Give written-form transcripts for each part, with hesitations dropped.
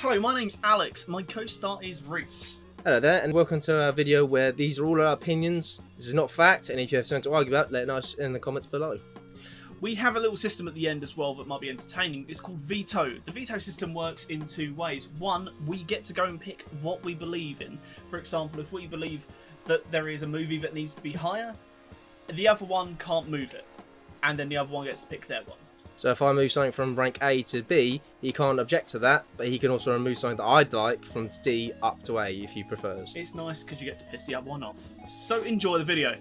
Hello, my name's Alex. My co-star is Reece. Hello there, and welcome to our video where these are all our opinions. This is not fact, and if you have something to argue about, let us know in the comments below. We have a little system at the end as well that might be entertaining. It's called veto. The veto system works in two ways. One, we get to go and pick what we believe in. For example, if we believe that there is a movie that needs to be higher, the other one can't move it, and then the other one gets to pick their one. So if I move something from rank A to B, he can't object to that, but he can also remove something that I'd like from D up to A if he prefers. It's nice because you get to piss the other one off. So enjoy the video.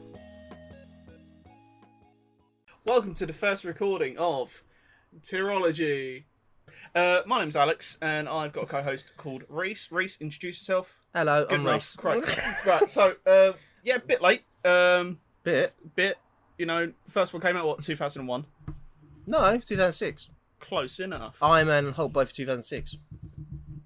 Welcome to the first recording of TIEROLOGY. My name's Alex, and I've got a co-host called Reece. Reece, introduce yourself. Hello, Good I'm Reece. Right, so, yeah, a bit late. Bit? You know, first one came out, what, 2001? No, 2006. Close enough. Iron Man and Hulk both 2006.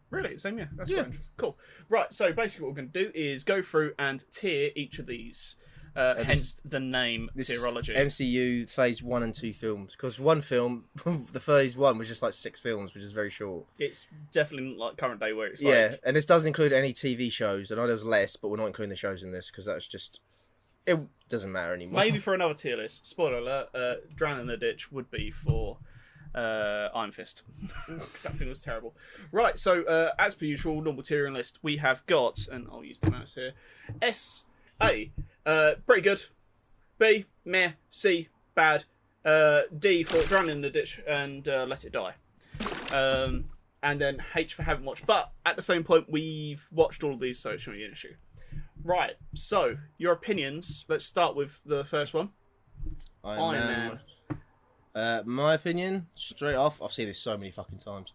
Really? Same year? That's Yeah. quite interesting. Cool. Right, so basically what we're going to do is go through and tier each of these. Hence the name TIEROLOGY. MCU Phase 1 and 2 films. Because one film, the Phase 1 was just like 6 films, which is very short. It's definitely not like current day where it's Yeah, like... and this doesn't include any TV shows. I know there was less, but we're not including the shows in this because that's just... It doesn't matter anymore. Maybe for another tier list. Spoiler alert, Drown in the Ditch would be for Iron Fist. Because that thing was terrible. Right, so as per usual, normal tiering list, we have got, and I'll use the mouse here, S, A, pretty good, B, meh, C, bad, D for Drown in the Ditch and Let It Die. And then H for haven't watched. But at the same point, we've watched all of these, so it shouldn't be an issue. Right, so, your opinions. Let's start with the first one. Iron Man. My opinion, straight off, I've seen this so many fucking times.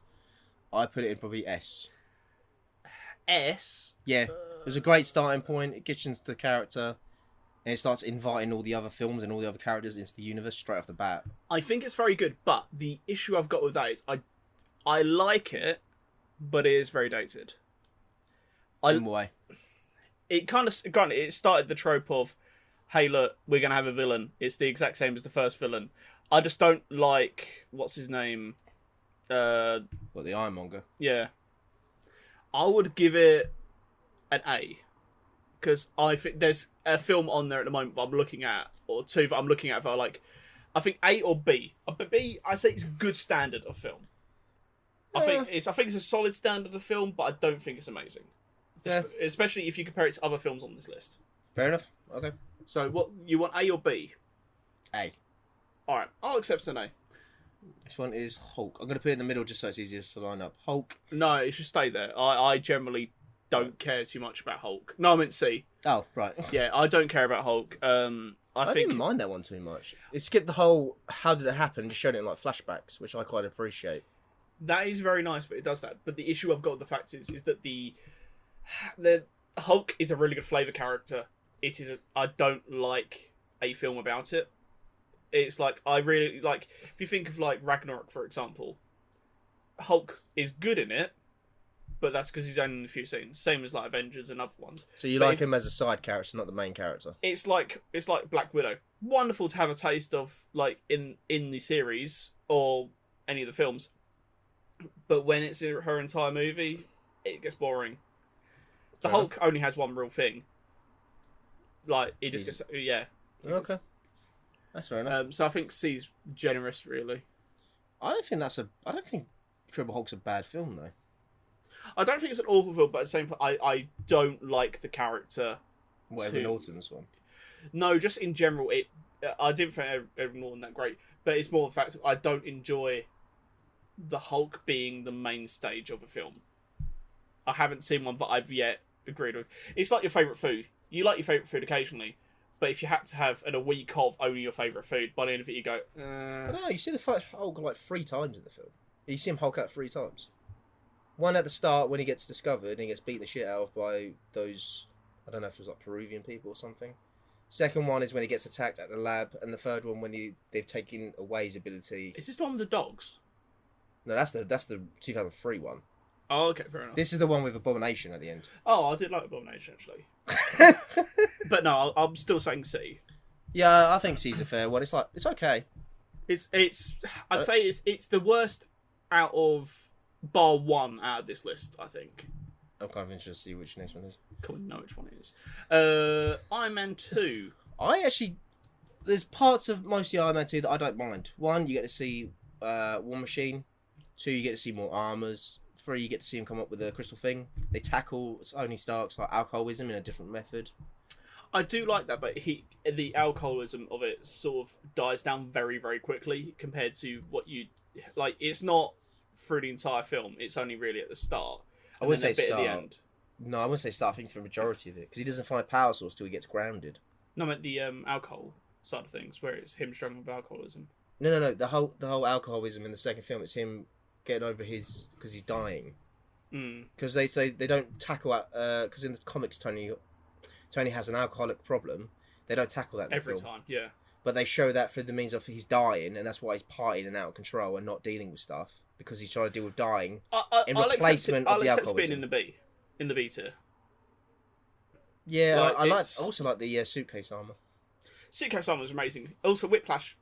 I put it in probably S. S? Yeah, it was a great starting point. It gets into the character, and it starts inviting all the other films and all the other characters into the universe straight off the bat. I think it's very good, but the issue I've got with that is I like it, but it is very dated. In what way? It kind of, granted, it started the trope of, hey, look, we're going to have a villain. It's the exact same as the first villain. I just don't like, what's his name? What, the Ironmonger? Yeah. I would give it an A. Because I think there's a film on there at the moment that I'm looking at, or two that I'm looking at that I like. I think A or B. But B, I say it's a good standard of film. I think it's a solid standard of film, but I don't think it's amazing. Yeah. Especially if you compare it to other films on this list. Fair enough. Okay. So, what you want, A or B? A. Alright, I'll accept an A. This one is Hulk. I'm going to put it in the middle just so it's easiest to line up. Hulk. No, it should stay there. I generally don't care too much about Hulk. No, I meant C. Oh, right. Yeah, I don't care about Hulk. I think didn't mind that one too much. It skipped the whole how did it happen and just showed it in like flashbacks, which I quite appreciate. that is very nice that it does that. But the issue I've got with the fact is that the Hulk is a really good flavour character. It is. I don't like a film about it. It's like, I really like, if you think of like Ragnarok, for example, Hulk is good in it, but that's because he's only in a few scenes. Same as like Avengers and other ones. So you like him as a side character, not the main character. It's like Black Widow. Wonderful to have a taste of like in the series or any of the films, but when it's her entire movie, it gets boring. The Hulk only has one real thing. Like he just gets Okay. That's fair enough. So I think C's generous, really. I don't think Triple Hulk's a bad film though. I don't think it's an awful film, but at the same time, I don't like the character. Whatever Norton's one. No, just in general, I didn't find Edward Norton that great, but it's more the fact that I don't enjoy the Hulk being the main stage of a film. I haven't seen one that I've yet agreed with. It's like your favourite food. You like your favourite food occasionally, but if you had to have a week of only your favourite food, by the end of it you go, I don't know, you see the Hulk like 3 times in the film. You see him Hulk out 3 times. One at the start when he gets discovered and he gets beaten the shit out of by those, I don't know if it was like Peruvian people or something. Second one is when he gets attacked at the lab, and the third one when they've taken away his ability. Is this the one with the dogs? No, that's the 2003 one. Oh, okay, fair enough. This is the one with Abomination at the end. Oh, I did like Abomination, actually. But no, I'm still saying C. Yeah, I think C's a fair one. It's like, it's okay. I'd say it's the worst out of bar one out of this list, I think. I'm kind of interested to see which next one is. Cool, know which one it is. Iron Man 2. There's parts of mostly Iron Man 2 that I don't mind. 1, you get to see War Machine. 2, you get to see more armors. 3, you get to see him come up with a crystal thing. They tackle Tony Stark's like alcoholism in a different method. I do like that, but the alcoholism of it sort of dies down very, very quickly compared to what you like. It's not through the entire film. It's only really at the start. I wouldn't say bit start. At the end. No, I wouldn't say start. I think for the majority of it, because he doesn't find a power source till he gets grounded. No, I meant the alcohol side of things, where it's him struggling with alcoholism. No. The whole alcoholism in the second film, it's him getting over his because he's dying. Because they say they don't tackle because in the comics Tony has an alcoholic problem. They don't tackle that in the every film. time. Yeah. But they show that through the means of he's dying, and that's why he's partying and out of control and not dealing with stuff because he's trying to deal with dying in replacement of the alcoholism. Being in the B tier. Yeah, Like, I also like the suitcase armor. Suitcase armor was amazing. Also, Whiplash.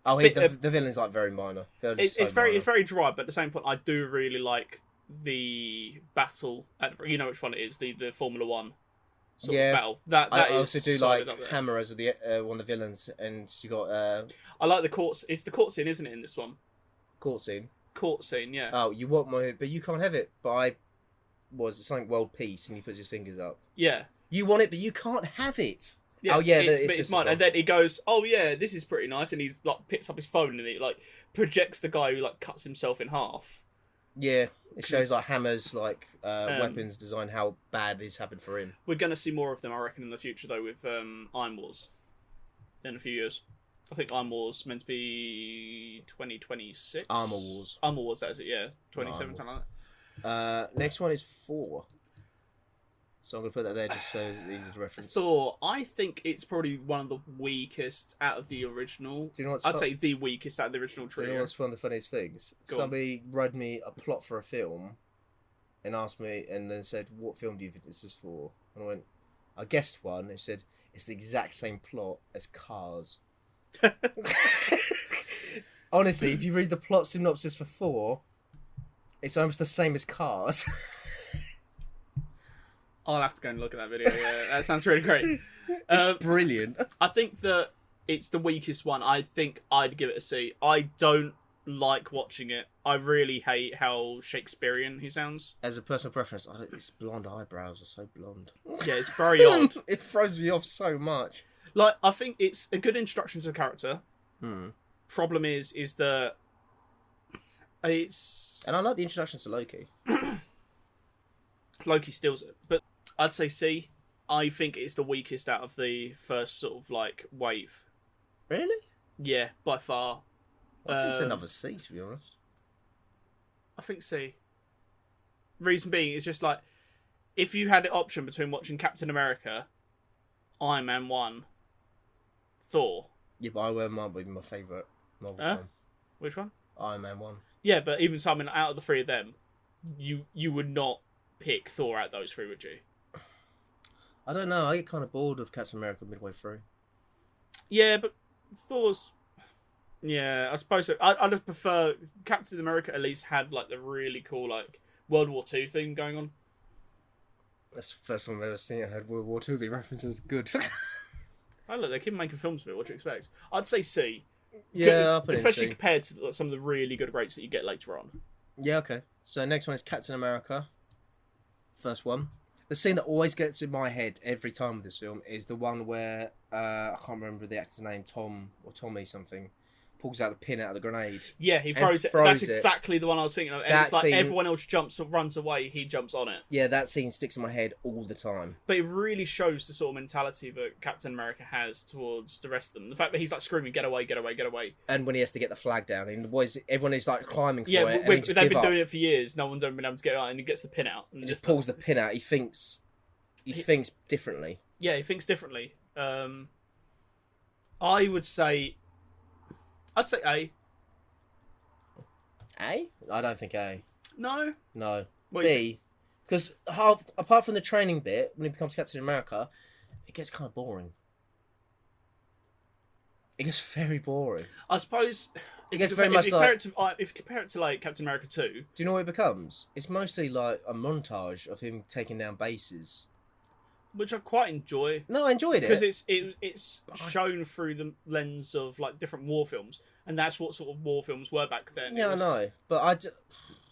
Oh, the villain's like very minor. It's very dry, but at the same point, I do really like the battle. You know which one it is? The Formula One. Sort of battle. I also do like Hammer as one of the villains, and you got. I like the court. It's the court scene, isn't it? In this one, court scene. Court scene, yeah. Oh, you want my, but you can't have it. But was something world peace, and he puts his fingers up. Yeah. You want it, but you can't have it. Yeah, oh yeah, it's mine. And then he goes, "Oh yeah, this is pretty nice," and he's like picks up his phone and he like projects the guy who like cuts himself in half. Yeah, it shows like Hammer's like weapons design, how bad this happened for him. We're gonna see more of them, I reckon, in the future though, with Iron Wars in a few years. I think Iron Wars meant to be 2026. Armor Wars, that is it. Yeah, 27, something like that. Next one is 4. So I'm going to put that there just so it's easy to reference. Thor, I think it's probably one of the weakest out of the original. Do you know what's I'd say the weakest out of the original trio. Do you know what's one of the funniest things? Somebody read me a plot for a film and asked me, and then said, "What film do you think this is for?" And I went, "I guessed one." And he said, "It's the exact same plot as Cars." Honestly, if you read the plot synopsis for 4, it's almost the same as Cars. I'll have to go and look at that video. Yeah, that sounds really great. It's brilliant. I think that it's the weakest one. I think I'd give it a C. I don't like watching it. I really hate how Shakespearean he sounds. As a personal preference, his blonde eyebrows are so blonde. Yeah, it's very odd. It throws me off so much. Like, I think it's a good introduction to the character. Problem is that it's... And I like the introduction to Loki. Loki steals it, but I'd say C. I think it's the weakest out of the first sort of like wave. Really? Yeah, by far. I think it's another C, to be honest. I think C. Reason being, it's just like if you had the option between watching Captain America, Iron Man 1, Thor. Yeah, but Iron Man might be my favourite Marvel film. Which one? Iron Man 1. Yeah, but even so, I mean, out of the three of them, you would not pick Thor out of those three, would you? I don't know. I get kind of bored of Captain America midway through. Yeah, but Thor's... Yeah, I suppose so. I just prefer... Captain America at least had like the really cool like World War II thing going on. That's the first time I've ever seen it had World War II be referenced as good. Oh, look, they keep making films of it. What do you expect? I'd say C. Yeah, I'll put it in especially C. compared to like, some of the really good rates that you get later on. Yeah, okay. So next one is Captain America. First one. The scene that always gets in my head every time with this film is the one where I can't remember the actor's name, Tom or Tommy something, pulls out the pin out of the grenade. Yeah, he throws it. That's exactly the one I was thinking of. And it's like scene, everyone else runs away, he jumps on it. Yeah, that scene sticks in my head all the time. But it really shows the sort of mentality that Captain America has towards the rest of them. The fact that he's like screaming, "Get away, get away, get away!" And when he has to get the flag down, and the boys, everyone is like climbing for it. Yeah, they've been doing it for years. No one's ever been able to get it out, and he gets the pin out. And he just pulls the pin out. He thinks differently. Yeah, he thinks differently. I would say, I'd say A. A? I don't think A. No. No. B. Because apart from the training bit, when he becomes Captain America, it gets kind of boring. It gets very boring. I suppose If gets you very compare- much if you compare like- it to if you compare it to like Captain America 2, Do you know what it becomes? It's mostly like a montage of him taking down bases. which I quite enjoy. No, I enjoyed Because it. it's shown through the lens of like different war films, and that's what sort of war films were back then. Yeah, It was- I know, but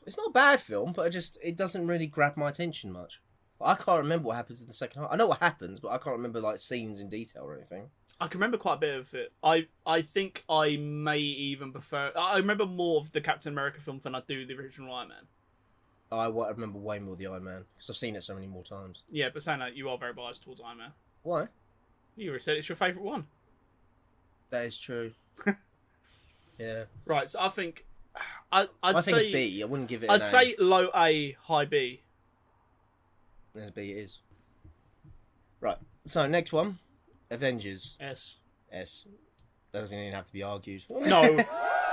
it's not a bad film, but it doesn't really grab my attention much. I can't remember what happens in the second half. I know what happens, but I can't remember like scenes in detail or anything. I can remember quite a bit of it. I think I may even prefer. I remember more of the Captain America film than I do the original Iron Man. I remember way more the Iron Man because I've seen it so many more times. Yeah, but saying that, you are very biased towards Iron Man. Why? You already said it's your favourite one. That is true. Yeah, Right, so I think I'd I think say a B. I wouldn't give it. I'd an A. say low A, high B. And a B it is. Right. So next one, Avengers S. S. That doesn't even have to be argued. No,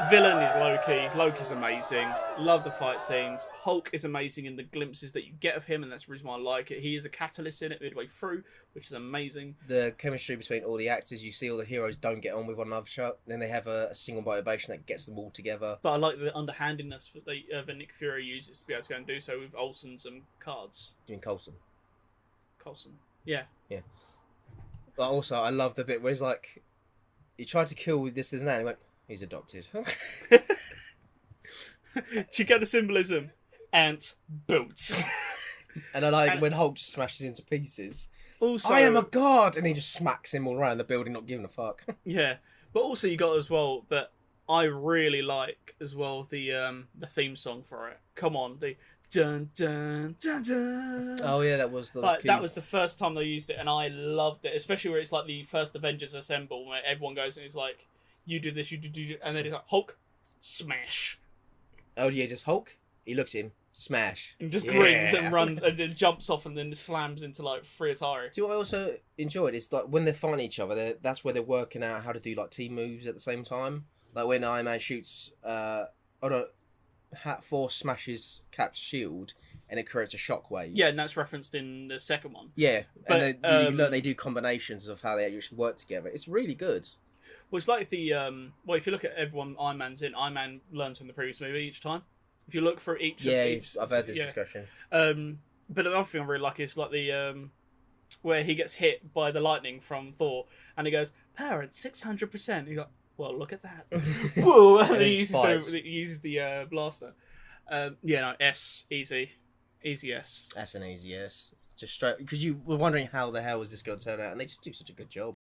villain is Loki. Loki's amazing. Love the fight scenes. Hulk is amazing in the glimpses that you get of him, and that's the reason why I like it. He is a catalyst in it midway through, which is amazing. The chemistry between all the actors, you see all the heroes don't get on with one another, then they have a single motivation that gets them all together. But I like the underhandedness that Nick Fury uses to be able to go and do so with Olsen's and cards. Do you mean Coulson? Coulson. Yeah. But also, I love the bit where he's like, he tried to kill this and that, and he went, he's adopted. Do you get the symbolism? Ant boots. And I like when Hulk just smashes him to pieces. Also, I am a god! And he just smacks him all around the building, not giving a fuck. Yeah, but also you got as well that I really like as well the theme song for it. Come on, the dun dun dun dun. Oh yeah, that was the Like, key. that was the first time they used it, and I loved it. Especially where it's like the first Avengers assemble, where everyone goes and it's like, "You do this, you do," and then it's like Hulk, smash, Oh yeah, just Hulk. He looks at him, smash. and just Yeah. grins and runs, and then jumps off, and then slams into like three Atari. Do you know what I also enjoyed? It's like when they're fighting each other, that's where they're working out how to do like team moves at the same time. Like when Iron Man shoots, Thor smashes Cap's shield, and it creates a shockwave. Yeah, and that's referenced in the second one. Yeah, But, and they do combinations of how they actually work together. It's really good. Well, it's like the well, if you look at everyone Iron Man's in, Iron Man learns from the previous movie each time. If you look for each, Yeah, of each, I've had this yeah. discussion. But the other thing I really like is like the where he gets hit by the lightning from Thor, and he goes power at 600%. You go, well, look at that. Whoa! And then then he he uses the blaster. Yeah, no, S, easy S. That's an easy yes. Just straight because you were wondering how the hell was this going to turn out, and they just do such a good job.